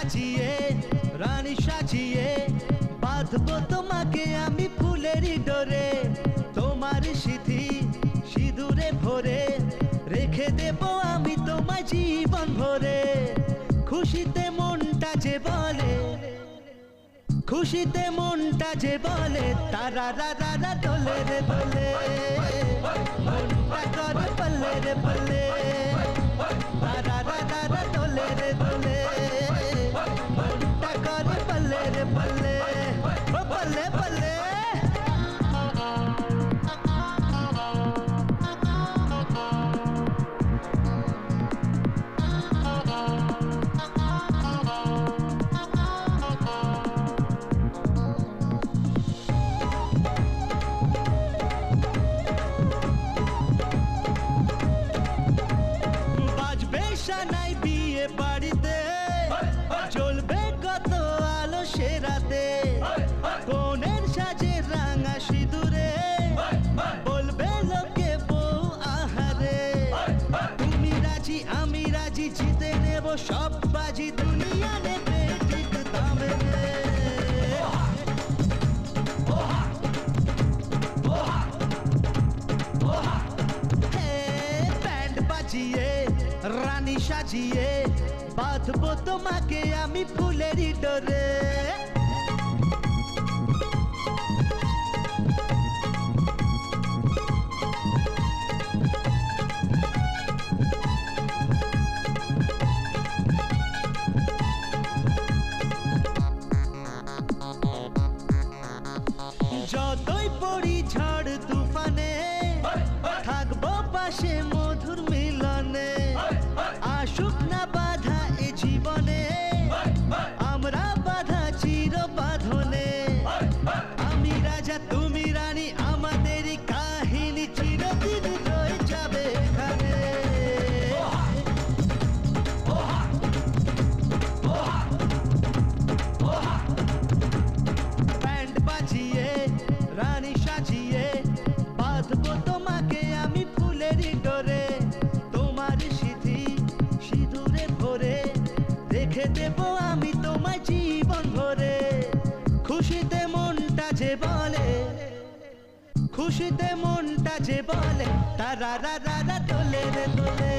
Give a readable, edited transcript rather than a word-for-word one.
সাজিয়ে রানী সাজিয়ে বাঁধবো তোমাকে আমি ফুলেরই ডোরে। তোমার স্মৃতি সিঁদুরে ভরে রেখে দেবো আমি তোমায় জীবন ভরে। খুশিতে মনটা যে বলে, খুশিতে মনটা যে বলে তারা রা রা রা দোলে রে দোলে, মনটা করে বলে রে বলে তারা রা রা রা দোলে রে দোলে, মনটা করে বলে রে বলে ও বলে বলে। নাই বিয়ে বাড়িতে চলবে কত আলো সে রাতে, কোনের সাজে রাঙা সিঁদুরে বলবে লোকে বউ আহারে। তুমি রাজি আমি রাজি জিতে নেব সব বাজি, দুনিয়া নেবে ঠিক দামে রে। ব্যান্ড বাজিয়ে রানী সাজিয়ে বাঁধবো তোমাকে আমি ফুলেরই ডোরে। যতই পড়ি ঝড় তুফানে থাকবো পাশে মধুর মিলনে। আসুক না বাধা এ জীবনে আমরা বাধা চির বাঁধনে। আমি রাজা তুমি রানী আমাদের কাহিনী চিরদিন রয়ে যাবে এখানে। ব্যান্ড বাজিয়ে রানী সাজিয়ে বাঁধবো তোমাকে আমি ফুলেরই ডোরে। তোমার স্মৃতি সিঁদুরে ভরে রেখে দেবো আমি তোমায় জীবন ভরে। খুশিতে মনটা যে বলে, খুশিতে মনটা যে বলে তারা রা রা রা দোলে রে দোলে।